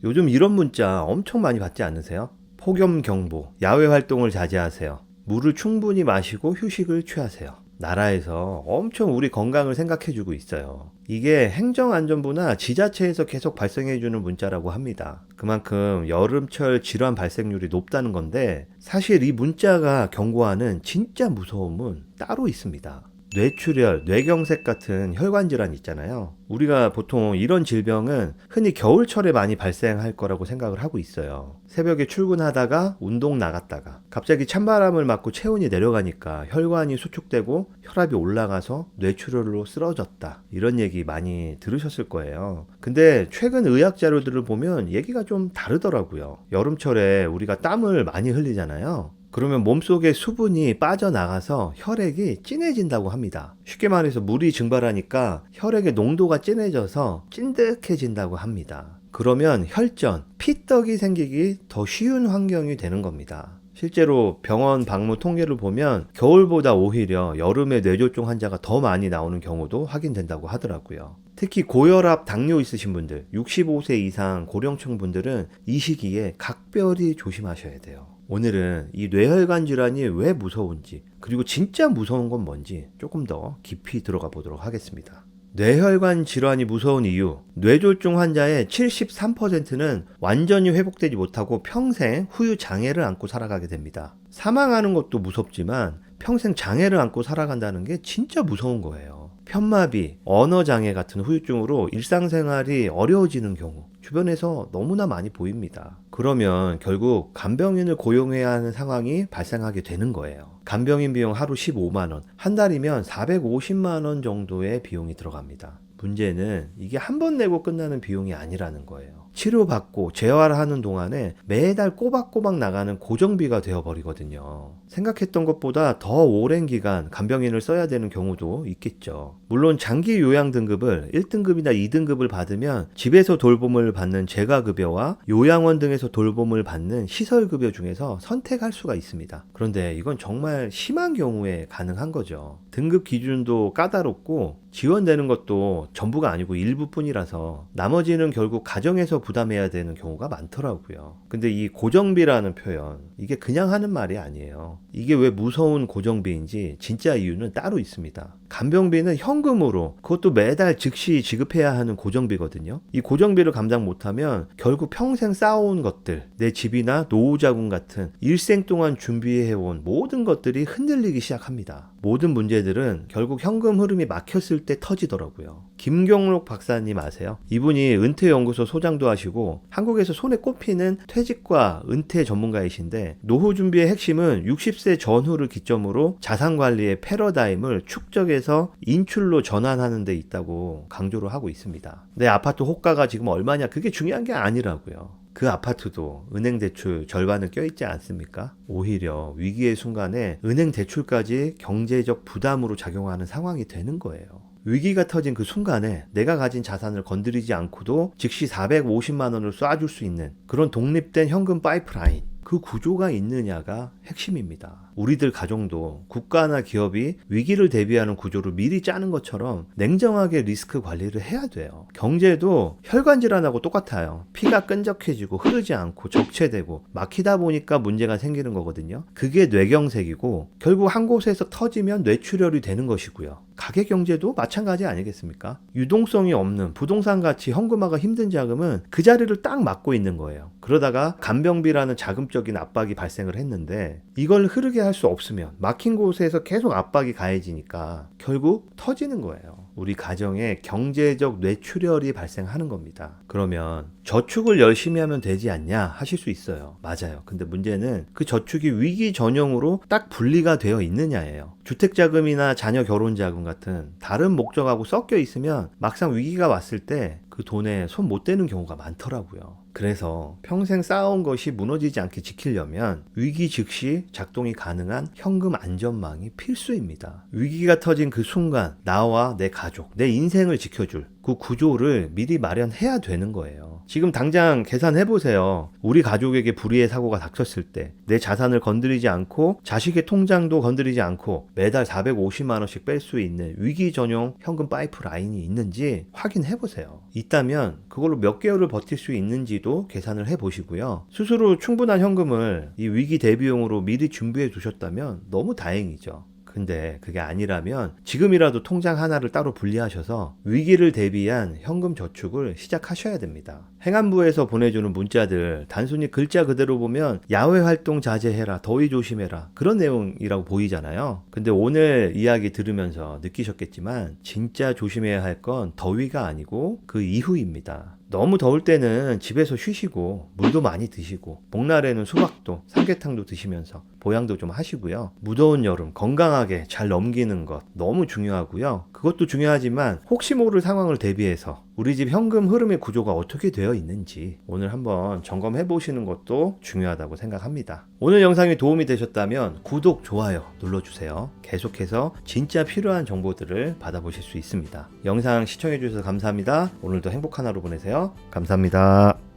요즘 이런 문자 엄청 많이 받지 않으세요? 폭염 경보, 야외 활동을 자제하세요. 물을 충분히 마시고 휴식을 취하세요. 나라에서 엄청 우리 건강을 생각해주고 있어요. 이게 행정안전부나 지자체에서 계속 발생해주는 문자라고 합니다. 그만큼 여름철 질환 발생률이 높다는 건데, 사실 이 문자가 경고하는 진짜 무서움은 따로 있습니다. 뇌출혈, 뇌경색 같은 혈관 질환 있잖아요. 우리가 보통 이런 질병은 흔히 겨울철에 많이 발생할 거라고 생각을 하고 있어요. 새벽에 출근하다가 운동 나갔다가 갑자기 찬바람을 맞고 체온이 내려가니까 혈관이 수축되고 혈압이 올라가서 뇌출혈로 쓰러졌다. 이런 얘기 많이 들으셨을 거예요. 근데 최근 의학 자료들을 보면 얘기가 좀 다르더라고요. 여름철에 우리가 땀을 많이 흘리잖아요. 그러면 몸속에 수분이 빠져나가서 혈액이 진해진다고 합니다. 쉽게 말해서 물이 증발하니까 혈액의 농도가 진해져서 찐득해진다고 합니다. 그러면 혈전, 피떡이 생기기 더 쉬운 환경이 되는 겁니다. 실제로 병원 방문 통계를 보면 겨울보다 오히려 여름에 뇌졸중 환자가 더 많이 나오는 경우도 확인된다고 하더라고요. 특히 고혈압, 당뇨 있으신 분들, 65세 이상 고령층 분들은 이 시기에 각별히 조심하셔야 돼요. 오늘은 이 뇌혈관 질환이 왜 무서운지, 그리고 진짜 무서운 건 뭔지 조금 더 깊이 들어가 보도록 하겠습니다. 뇌혈관 질환이 무서운 이유, 뇌졸중 환자의 73%는 완전히 회복되지 못하고 평생 후유 장애를 안고 살아가게 됩니다. 사망하는 것도 무섭지만 평생 장애를 안고 살아간다는 게 진짜 무서운 거예요. 편마비, 언어장애 같은 후유증으로 일상생활이 어려워지는 경우 주변에서 너무나 많이 보입니다. 그러면 결국 간병인을 고용해야 하는 상황이 발생하게 되는 거예요. 간병인 비용 하루 15만원, 한 달이면 450만원 정도의 비용이 들어갑니다. 문제는 이게 한 번 내고 끝나는 비용이 아니라는 거예요. 치료받고 재활하는 동안에 매달 꼬박꼬박 나가는 고정비가 되어버리거든요. 생각했던 것보다 더 오랜 기간 간병인을 써야 되는 경우도 있겠죠. 물론 장기 요양 등급을 1등급이나 2등급을 받으면 집에서 돌봄을 받는 재가급여와 요양원 등에서 돌봄을 받는 시설급여 중에서 선택할 수가 있습니다. 그런데 이건 정말 심한 경우에 가능한 거죠. 등급 기준도 까다롭고 지원되는 것도 전부가 아니고 일부뿐이라서 나머지는 결국 가정에서 부담해야 되는 경우가 많더라고요. 근데 이 고정비라는 표현, 이게 그냥 하는 말이 아니에요. 이게 왜 무서운 고정비인지 진짜 이유는 따로 있습니다. 간병비는 현금으로, 그것도 매달 즉시 지급해야 하는 고정비거든요. 이 고정비를 감당 못하면 결국 평생 쌓아온 것들, 내 집이나 노후자금 같은 일생 동안 준비해온 모든 것들이 흔들리기 시작합니다. 모든 문제들은 결국 현금 흐름이 막혔을 때 터지더라고요. 김경록 박사님 아세요? 이분이 은퇴연구소 소장도 하시고 한국에서 손에 꼽히는 퇴직과 은퇴 전문가이신데, 노후 준비의 핵심은 60세 전후를 기점으로 자산관리의 패러다임을 축적해서 인출로 전환하는 데 있다고 강조를 하고 있습니다. 내 아파트 호가가 지금 얼마냐, 그게 중요한 게 아니라고요. 그 아파트도 은행 대출 절반은 껴있지 않습니까? 오히려 위기의 순간에 은행 대출까지 경제적 부담으로 작용하는 상황이 되는 거예요. 위기가 터진 그 순간에 내가 가진 자산을 건드리지 않고도 즉시 450만 원을 쏴줄 수 있는 그런 독립된 현금 파이프라인, 그 구조가 있느냐가 핵심입니다. 우리들 가정도 국가나 기업이 위기를 대비하는 구조를 미리 짜는 것처럼 냉정하게 리스크 관리를 해야 돼요. 경제도 혈관 질환하고 똑같아요. 피가 끈적해지고 흐르지 않고 적체되고 막히다 보니까 문제가 생기는 거거든요. 그게 뇌경색이고 결국 한 곳에서 터지면 뇌출혈이 되는 것이고요. 가계 경제도 마찬가지 아니겠습니까? 유동성이 없는 부동산 가치 현금화가 힘든 자금은 그 자리를 딱 막고 있는 거예요. 그러다가 간병비라는 자금적인 압박이 발생을 했는데, 이걸 흐르게 할 수 없으면 막힌 곳에서 계속 압박이 가해지니까 결국 터지는 거예요. 우리 가정에 경제적 뇌출혈이 발생하는 겁니다. 그러면 저축을 열심히 하면 되지 않냐 하실 수 있어요. 맞아요. 근데 문제는 그 저축이 위기 전형으로 딱 분리가 되어 있느냐예요. 주택자금이나 자녀 결혼자금 같은 다른 목적하고 섞여 있으면 막상 위기가 왔을 때 그 돈에 손 못 대는 경우가 많더라고요. 그래서 평생 쌓아온 것이 무너지지 않게 지키려면 위기 즉시 작동이 가능한 현금 안전망이 필수입니다. 위기가 터진 그 순간 나와 내 가족, 내 인생을 지켜줄 그 구조를 미리 마련해야 되는 거예요. 지금 당장 계산해보세요. 우리 가족에게 불의의 사고가 닥쳤을 때 내 자산을 건드리지 않고 자식의 통장도 건드리지 않고 매달 450만 원씩 뺄 수 있는 위기 전용 현금 파이프라인이 있는지 확인해보세요. 있다면 그걸로 몇 개월을 버틸 수 있는지도 계산을 해보시고요. 스스로 충분한 현금을 이 위기 대비용으로 미리 준비해 두셨다면 너무 다행이죠. 근데 그게 아니라면 지금이라도 통장 하나를 따로 분리하셔서 위기를 대비한 현금 저축을 시작하셔야 됩니다. 행안부에서 보내주는 문자들 단순히 글자 그대로 보면 야외 활동 자제해라, 더위 조심해라 그런 내용이라고 보이잖아요. 근데 오늘 이야기 들으면서 느끼셨겠지만 진짜 조심해야 할 건 더위가 아니고 그 이후입니다. 너무 더울 때는 집에서 쉬시고 물도 많이 드시고 복날에는 수박도 삼계탕도 드시면서 보양도 좀 하시고요. 무더운 여름 건강하게 잘 넘기는 것 너무 중요하고요. 그것도 중요하지만 혹시 모를 상황을 대비해서 우리 집 현금 흐름의 구조가 어떻게 되어 있는지 오늘 한번 점검해 보시는 것도 중요하다고 생각합니다. 오늘 영상이 도움이 되셨다면 구독, 좋아요 눌러주세요. 계속해서 진짜 필요한 정보들을 받아보실 수 있습니다. 영상 시청해 주셔서 감사합니다. 오늘도 행복한 하루 보내세요. 감사합니다.